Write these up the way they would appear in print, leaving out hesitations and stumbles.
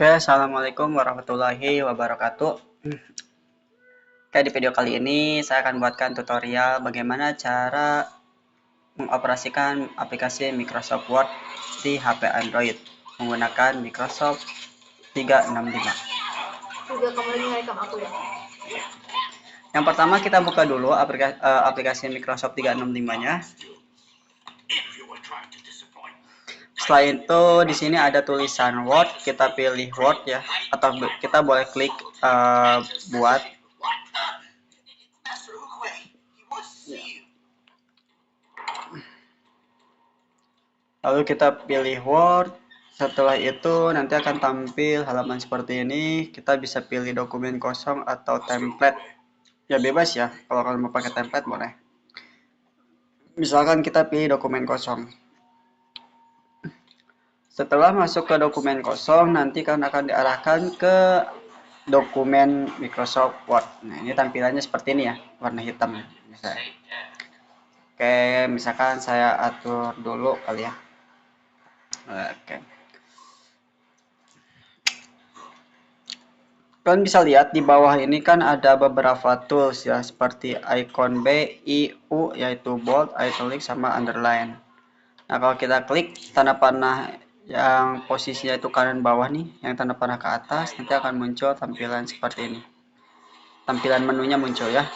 Oke, assalamualaikum warahmatullahi wabarakatuh. Oke, di video kali ini saya akan buatkan tutorial bagaimana cara mengoperasikan aplikasi Microsoft Word di HP Android menggunakan Microsoft 365. Juga kamu lagi ngerekam aku ya? Yang pertama kita buka dulu aplikasi Microsoft 365-nya. Setelah itu di sini ada tulisan Word, kita pilih Word ya, atau kita boleh klik buat. Lalu kita pilih Word. Setelah itu nanti akan tampil halaman seperti ini. Kita bisa pilih dokumen kosong atau template. Ya bebas ya, kalau kalian mau pakai template boleh. Misalkan kita pilih dokumen kosong. Setelah masuk ke dokumen kosong, nanti kalian akan diarahkan ke dokumen Microsoft Word. Nah, ini tampilannya seperti ini ya, warna hitam ya. Oke, misalkan saya atur dulu kali ya. Oke. Kalian bisa lihat di bawah ini kan ada beberapa tools ya, seperti icon B, I, U, yaitu bold, italic, sama underline. Nah, kalau kita klik tanda panah yang posisinya itu kanan bawah nih, yang tanda panah ke atas, nanti akan muncul tampilan seperti ini. Tampilan menunya muncul ya.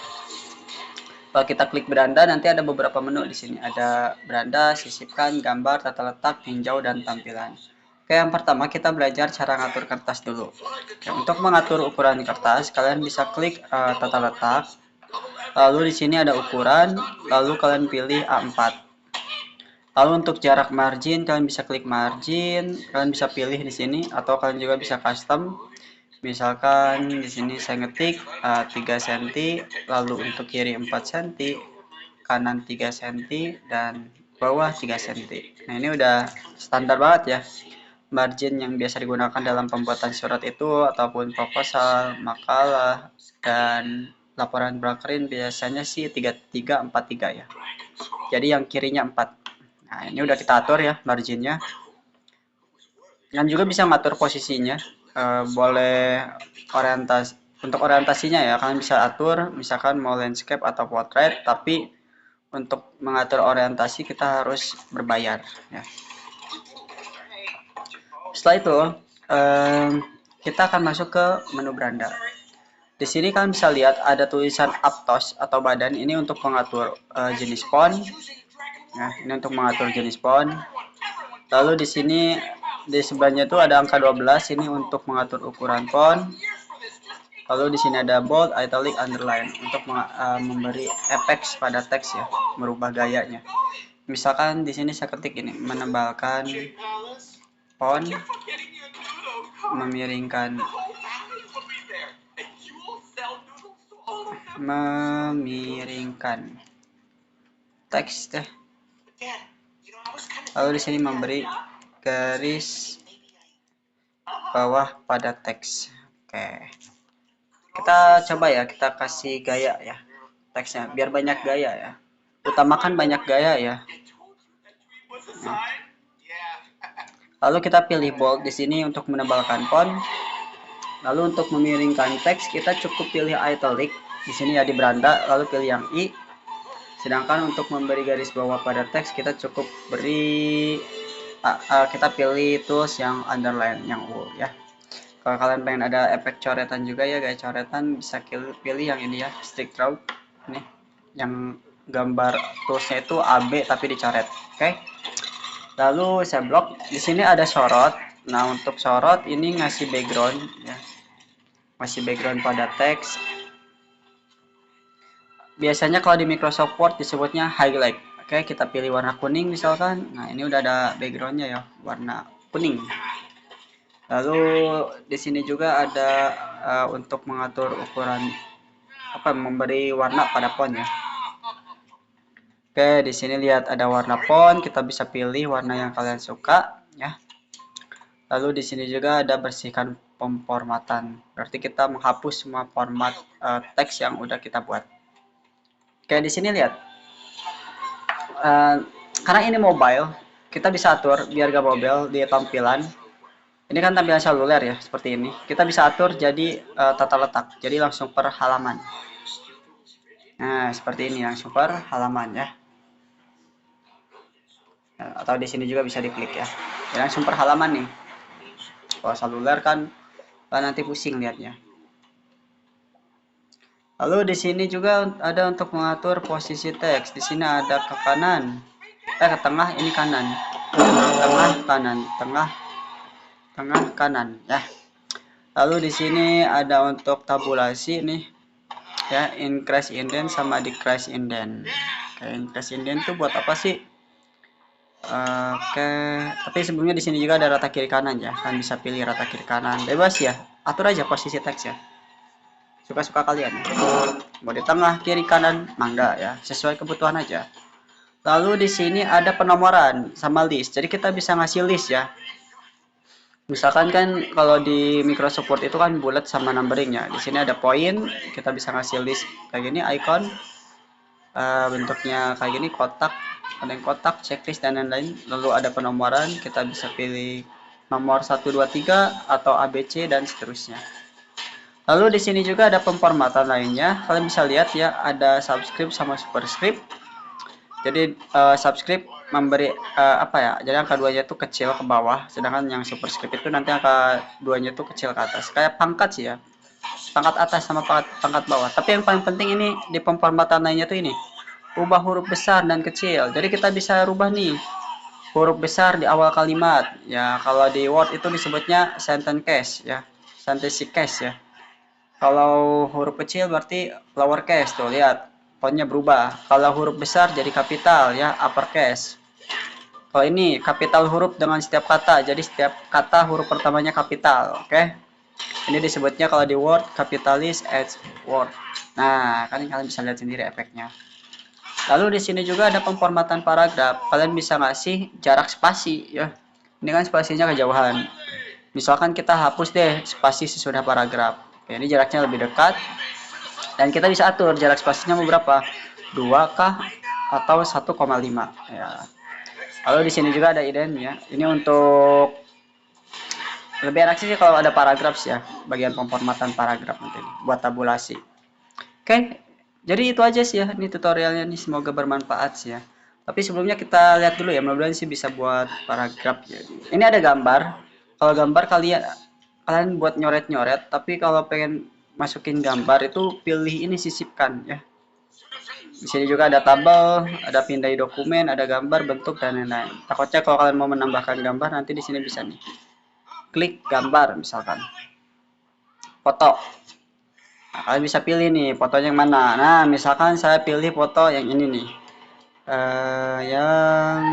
Kalau kita klik beranda, nanti ada beberapa menu di sini. Ada beranda, sisipkan, gambar, tata letak, tinjau, dan tampilan. Oke, yang pertama kita belajar cara ngatur kertas dulu. Oke, untuk mengatur ukuran kertas, kalian bisa klik tata letak. Lalu di sini ada ukuran, lalu kalian pilih A4. Lalu untuk jarak margin, kalian bisa klik margin, kalian bisa pilih di sini, atau kalian juga bisa custom. Misalkan di sini saya ngetik 3 cm, lalu untuk kiri 4 cm, kanan 3 cm, dan bawah 3 cm. Nah, ini udah standar banget ya. Margin yang biasa digunakan dalam pembuatan surat itu ataupun proposal, makalah, dan laporan Brakerin biasanya sih 3343 ya. Jadi yang kirinya 4. Nah, ini udah kita atur ya marginnya. Dan juga bisa ngatur posisinya. Boleh untuk orientasinya ya, kalian bisa atur misalkan mau landscape atau portrait, tapi untuk mengatur orientasi kita harus berbayar ya. Setelah itu kita akan masuk ke menu beranda. Di sini kalian bisa lihat ada tulisan Aptos atau badan, ini untuk mengatur jenis font. Nah, ini untuk mengatur jenis font. Lalu di sini di sebelahnya itu ada angka 12, ini untuk mengatur ukuran font. Lalu di sini ada bold, italic, underline untuk memberi efek pada teks ya, merubah gayanya. Misalkan di sini saya ketik ini, menebalkan font, memiringkan teks deh. Lalu di sini memberi garis bawah pada teks. Oke. Kita coba ya, kita kasih gaya ya teksnya biar banyak gaya ya. Utamakan banyak gaya ya. Nah. Lalu kita pilih bold di sini untuk menebalkan font. Lalu untuk memiringkan teks kita cukup pilih italic di sini ya di beranda, lalu pilih yang I. Sedangkan untuk memberi garis bawah pada teks kita cukup beri kita pilih tools yang underline yang U ya. Kalau kalian pengen ada efek coretan juga ya, gaya coretan, bisa pilih yang ini ya, stick draw. Ini yang gambar toolsnya itu AB tapi dicoret. Oke. Lalu saya blok. Di sini ada sorot. Nah, untuk sorot ini ngasih background ya. Masih background pada teks. Biasanya kalau di Microsoft Word disebutnya highlight. Oke, kita pilih warna kuning misalkan. Nah, ini udah ada backgroundnya ya, warna kuning. Lalu di sini juga ada untuk mengatur ukuran memberi warna pada font ya. Oke, di sini lihat ada warna font, kita bisa pilih warna yang kalian suka ya. Lalu di sini juga ada bersihkan pemformatan. Berarti kita menghapus semua format teks yang udah kita buat. Oke, di sini lihat. Karena ini mobile, kita bisa atur biar gak mobile di tampilan. Ini kan tampilan seluler ya, seperti ini. Kita bisa atur jadi tata letak, jadi langsung per halaman. Nah, seperti ini langsung per halaman ya. Atau di sini juga bisa diklik ya. Langsung per halaman nih. Kalau seluler kan nanti pusing lihatnya. Lalu di sini juga ada untuk mengatur posisi teks. Di sini ada ke kanan, ke tengah, ini kanan, tengah kanan, tengah kanan ya. Lalu di sini ada untuk tabulasi nih ya, increase indent sama decrease indent. Oke, increase indent tuh buat apa sih? Oke, tapi sebelumnya di sini juga ada rata kiri kanan ya, kan bisa pilih rata kiri kanan, bebas ya, atur aja posisi teks ya, suka-suka kalian. Mau di tengah, kiri, kanan, mangga ya, sesuai kebutuhan aja. Lalu di sini ada penomoran sama list, jadi kita bisa ngasih list ya. Misalkan kan kalau di Microsoft Word itu kan bulat sama numberingnya. Di sini ada poin, kita bisa ngasih list kayak gini, icon, bentuknya kayak gini, kotak, ada yang kotak, checklist dan lain-lain. Lalu ada penomoran, kita bisa pilih nomor 1, 2, 3 atau ABC dan seterusnya. Lalu di sini juga ada pemformatan lainnya. Kalian bisa lihat ya, ada subscript sama superscript. Jadi subscript memberi apa ya? Jadi angka 2-nya itu kecil ke bawah, sedangkan yang superscript itu nanti angka 2-nya itu kecil ke atas. Kayak pangkat sih ya. Pangkat atas sama pangkat bawah. Tapi yang paling penting ini di pemformatan lainnya tuh ini. Ubah huruf besar dan kecil. Jadi kita bisa rubah nih huruf besar di awal kalimat. Ya, kalau di Word itu disebutnya sentence case ya. Sentence case ya. Kalau huruf kecil berarti lowercase tuh, lihat fontnya berubah. Kalau huruf besar jadi kapital ya, uppercase. Kalau ini kapital huruf dengan setiap kata, jadi setiap kata huruf pertamanya kapital, oke? Ini disebutnya kalau di Word kapitalis as Word. Nah, kalian bisa lihat sendiri efeknya. Lalu di sini juga ada pemformatan paragraf. Kalian bisa ngasih jarak spasi ya. Ini kan spasinya kejauhan. Misalkan kita hapus deh spasi sesudah paragraf. Oke, ini jaraknya lebih dekat. Dan kita bisa atur jarak spasinya mau berapa? 2 kah atau 1,5 ya. Lalu di sini juga ada ident ya. Ini untuk lebih enak sih kalau ada paragraf ya, bagian pemformatan paragraf nanti buat tabulasi. Oke, jadi itu aja sih ya. Ini tutorialnya nih, semoga bermanfaat sih ya. Tapi sebelumnya kita lihat dulu ya, mudah-mudahan sih bisa buat paragraf ya. Ini ada gambar. Kalau gambar kalian buat nyoret-nyoret, tapi kalau pengen masukin gambar itu pilih ini, sisipkan ya. Di sini juga ada tabel, ada pindai dokumen, ada gambar, bentuk dan lain-lain. Takutnya kalau kalian mau menambahkan gambar nanti di sini bisa nih. Klik gambar misalkan. Foto. Nah, kalian bisa pilih nih fotonya yang mana. Nah, misalkan saya pilih foto yang ini nih. Yang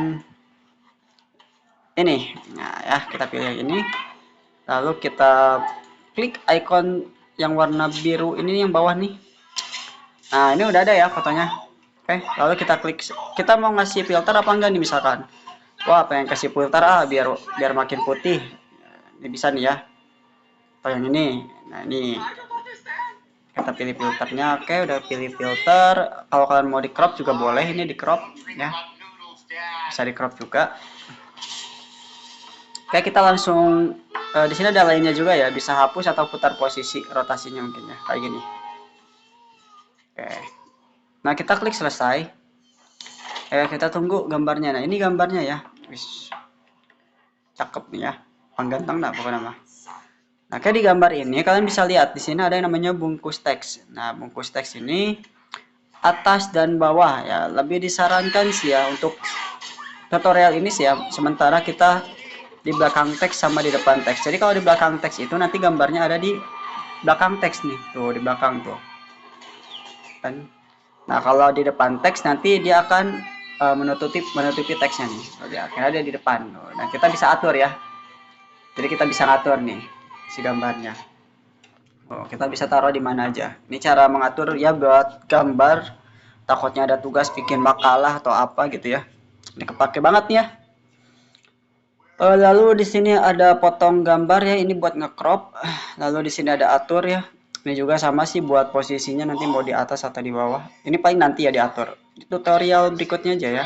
ini. Nah, ya, kita pilih yang ini. Lalu kita klik icon yang warna biru ini yang bawah nih. Nah, ini udah ada ya fotonya. Oke, lalu kita klik. Kita mau ngasih filter apa enggak nih misalkan. Wah, pengen kasih filter biar makin putih. Ini bisa nih ya. Atau yang ini. Nah, ini. Kita pilih filternya. Oke, udah pilih filter. Kalau kalian mau di crop juga boleh, ini di crop ya. Bisa di crop juga. Oke, kita langsung di sini ada lainnya juga ya, bisa hapus atau putar posisi rotasinya mungkin ya, kayak gini. Oke. Nah, kita klik selesai. Kita tunggu gambarnya. Nah, ini gambarnya ya. Wis. Cakep nih ya. Pangganteng nah pokoknya mah. Nah, kayak di gambar ini kalian bisa lihat di sini ada yang namanya bungkus teks. Nah, bungkus teks ini atas dan bawah ya. Lebih disarankan sih ya untuk tutorial ini sih ya. Sementara kita di belakang teks sama di depan teks. Jadi kalau di belakang teks itu nanti gambarnya ada di belakang teks nih. Tuh, di belakang tuh. Kan. Nah, kalau di depan teks nanti dia akan menutupi teksnya nih. Jadi akhirnya ada di depan. Nah, kita bisa atur ya. Jadi kita bisa ngatur nih si gambarnya. Kita bisa taruh di mana aja. Ini cara mengatur ya buat gambar. Takutnya ada tugas bikin makalah atau apa gitu ya. Ini kepake banget nih ya. Lalu di sini ada potong gambar ya, ini buat nge-crop. Lalu di sini ada atur ya. Ini juga sama sih buat posisinya nanti mau di atas atau di bawah. Ini paling nanti ya diatur. Tutorial berikutnya aja ya.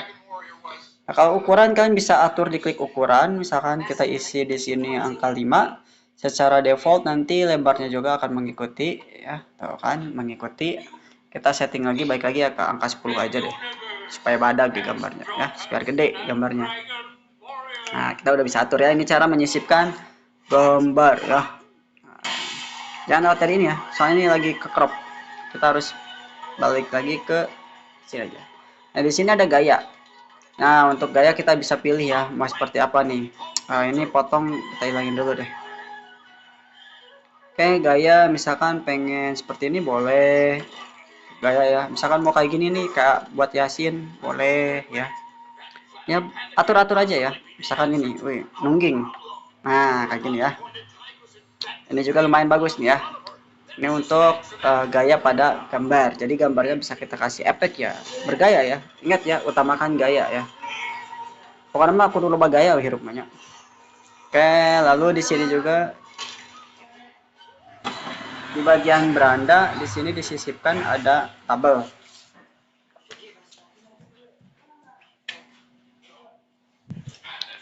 Nah, kalau ukuran kalian bisa atur di klik ukuran, misalkan kita isi di sini angka 5, secara default nanti lebarnya juga akan mengikuti ya, tahu kan, mengikuti. Kita setting lagi, baik lagi ya ke angka 10 aja deh, supaya badak di gambarnya ya, supaya gede gambarnya. Nah, kita udah bisa atur ya, ini cara menyisipkan gambar ya. Jangan lewat dari ini ya, soalnya ini lagi ke crop. Kita harus balik lagi ke sini aja. Nah, di sini ada gaya. Nah, untuk gaya kita bisa pilih ya, mau seperti apa nih. Nah, ini potong, kita hilangin dulu deh. Oke, gaya misalkan pengen seperti ini boleh. Gaya ya, misalkan mau kayak gini nih, kayak buat Yasin, boleh ya. Ya, atur-atur aja ya. Misalkan ini, wih, nungging. Nah, kayak gini ya. Ini juga lumayan bagus nih ya. Ini untuk gaya pada gambar. Jadi gambarnya bisa kita kasih efek ya, bergaya ya. Ingat ya, utamakan gaya ya. Pokoknya mah aku dulu gaya hirup banyak. Oke, lalu di sini juga di bagian beranda di sini disisipkan ada tabel.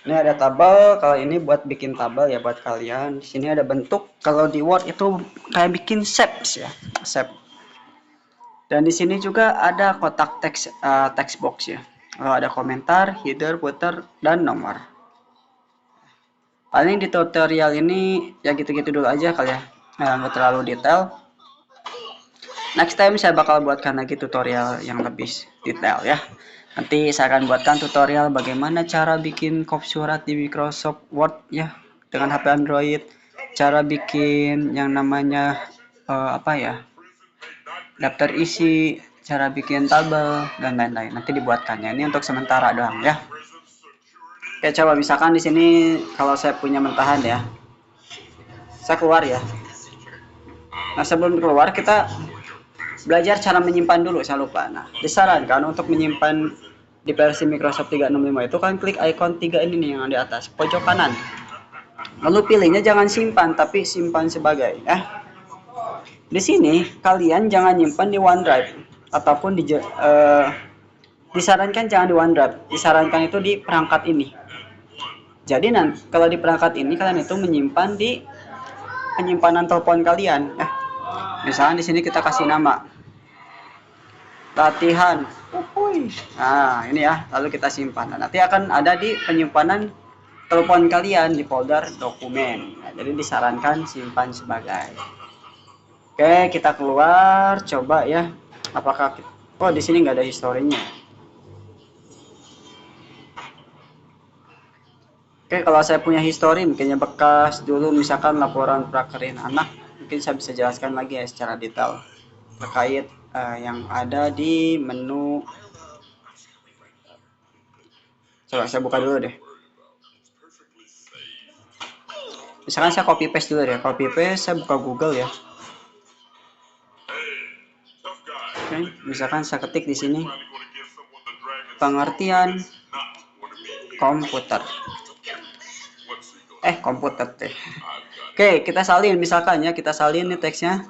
Ini ada tabel, kalau ini buat bikin tabel ya buat kalian. Di sini ada bentuk, kalau di Word itu kayak bikin shapes ya, shape. Dan di sini juga ada kotak teks text box ya. Ada komentar, header, footer, dan nomor. Paling di tutorial ini ya gitu-gitu dulu aja kali ya, nggak terlalu detail. Next time saya bakal buatkan lagi tutorial yang lebih detail ya. Nanti saya akan buatkan tutorial bagaimana cara bikin kop surat di Microsoft Word ya dengan HP Android, cara bikin yang namanya apa ya, daftar isi, cara bikin tabel dan lain-lain. Nanti dibuatkannya. Ini untuk sementara doang ya. Oke, coba misalkan di sini kalau saya punya mentahan ya, saya keluar ya. Nah, sebelum keluar kita belajar cara menyimpan dulu, saya lupa. Nah, disarankan untuk menyimpan di versi Microsoft 365 itu kan klik icon 3 ini nih yang di atas pojok kanan. Lalu pilihnya jangan simpan tapi simpan sebagai ya. Di sini kalian jangan nyimpan di OneDrive ataupun disarankan jangan di OneDrive. Disarankan itu di perangkat ini. Jadi nanti kalau di perangkat ini kalian itu menyimpan di penyimpanan telepon kalian ya. Misalnya di sini kita kasih nama latihan. Nah, ini ya, lalu kita simpan. Nah, nanti akan ada di penyimpanan telepon kalian di folder dokumen. Nah, jadi disarankan simpan sebagai. Oke, kita keluar, coba ya. Apakah oh di sini nggak ada historinya. Oke, kalau saya punya histori, mungkinnya bekas dulu, misalkan laporan prakerin anak, mungkin saya bisa jelaskan lagi ya secara detail terkait yang ada di menu. Coba saya buka dulu deh. Misalkan saya copy paste dulu deh, copy paste, saya buka Google ya. Oke, misalkan saya ketik di sini pengertian komputer. Komputer teh. Oke, kita salin misalkan ya, kita salin nih teksnya.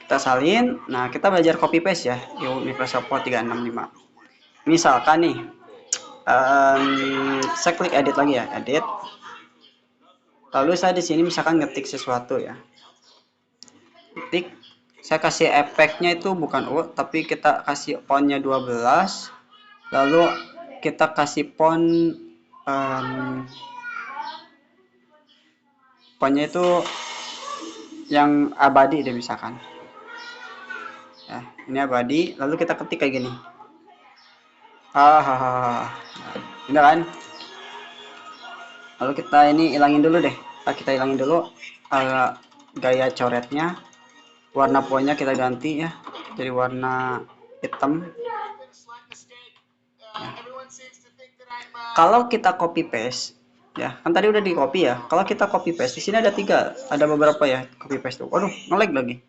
Kita salin. Nah, kita belajar copy paste ya di Microsoft Word 365. Misalkan nih saya klik edit lagi ya, edit. Lalu saya di sini misalkan ngetik sesuatu ya. Ketik, saya kasih efeknya itu bukan U, tapi kita kasih fontnya 12. Lalu kita kasih font fontnya itu yang abadi deh misalkan. Ya, ini abadi, lalu kita ketik kayak gini. Ini kan? Lalu kita ini hilangin dulu deh. Kita hilangin dulu gaya coretnya. Warna fontnya kita ganti ya, jadi warna hitam. Nah, kalau kita copy paste ya, kan tadi udah di copy ya. Kalau kita copy paste di sini ada beberapa ya copy paste tuh. Waduh, nge-lag lagi.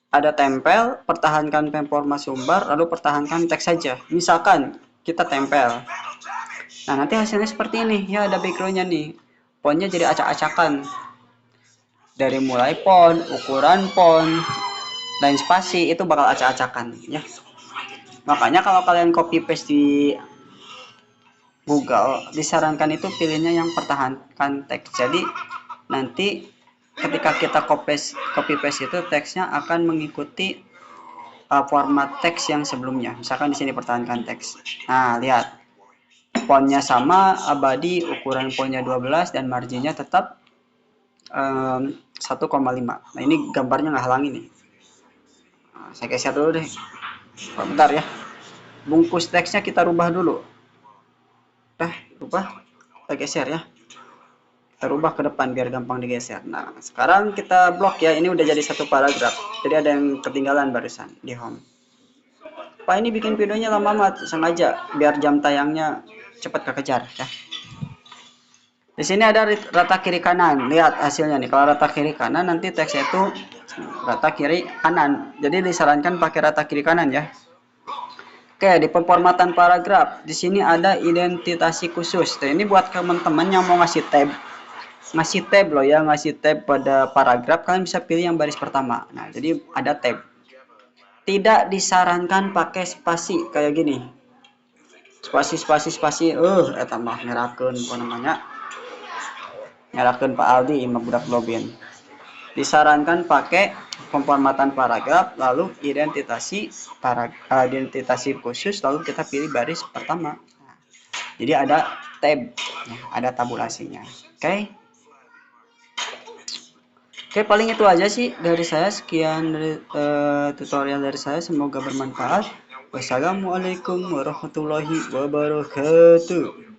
Ada tempel, pertahankan performa sumber, lalu pertahankan teks saja. Misalkan kita tempel. Nah, nanti hasilnya seperti ini. Ya, ada backgroundnya nih. Fontnya jadi acak-acakan. Dari mulai font, ukuran font, dan spasi itu bakal acak-acakan ya. Makanya kalau kalian copy paste di Google, disarankan itu pilihnya yang pertahankan teks. Jadi nanti ketika kita copy paste itu teksnya akan mengikuti format teks yang sebelumnya. Misalkan di sini pertahankan teks. Nah, lihat. Fontnya sama, abadi, ukuran fontnya 12 dan marginnya tetap 1,5. Nah, ini gambarnya nggak halangi nih. Nah, saya geser dulu deh. Bentar ya. Bungkus teksnya kita rubah dulu. Rubah. Kita geser ya. Kita rubah ke depan biar gampang digeser. Nah, sekarang kita blok ya. Ini udah jadi satu paragraf. Jadi ada yang ketinggalan barusan di home. Pak, ini bikin videonya lama amat, sengaja biar jam tayangnya cepat kekejar ya. Di sini ada rata kiri kanan. Lihat hasilnya nih. Kalau rata kiri kanan nanti teksnya itu rata kiri kanan. Jadi disarankan pakai rata kiri kanan ya. Oke, di pemformatan paragraf di sini ada identitasi khusus. Nah, ini buat teman-teman yang mau ngasih tab loh ya, ngasih tab pada paragraf, kalian bisa pilih yang baris pertama. Nah, jadi ada tab. Tidak disarankan pakai spasi kayak gini. Spasi. Tambah ngerakeun apa namanya? Ngerakeun Pak Aldi imah budak lobin. Disarankan pakai pemformatan paragraf, lalu identitasi khusus, lalu kita pilih baris pertama. Jadi ada tab, ada tabulasinya. Oke, paling itu aja sih dari saya. Sekian dari tutorial dari saya, semoga bermanfaat. Wassalamualaikum warahmatullahi wabarakatuh.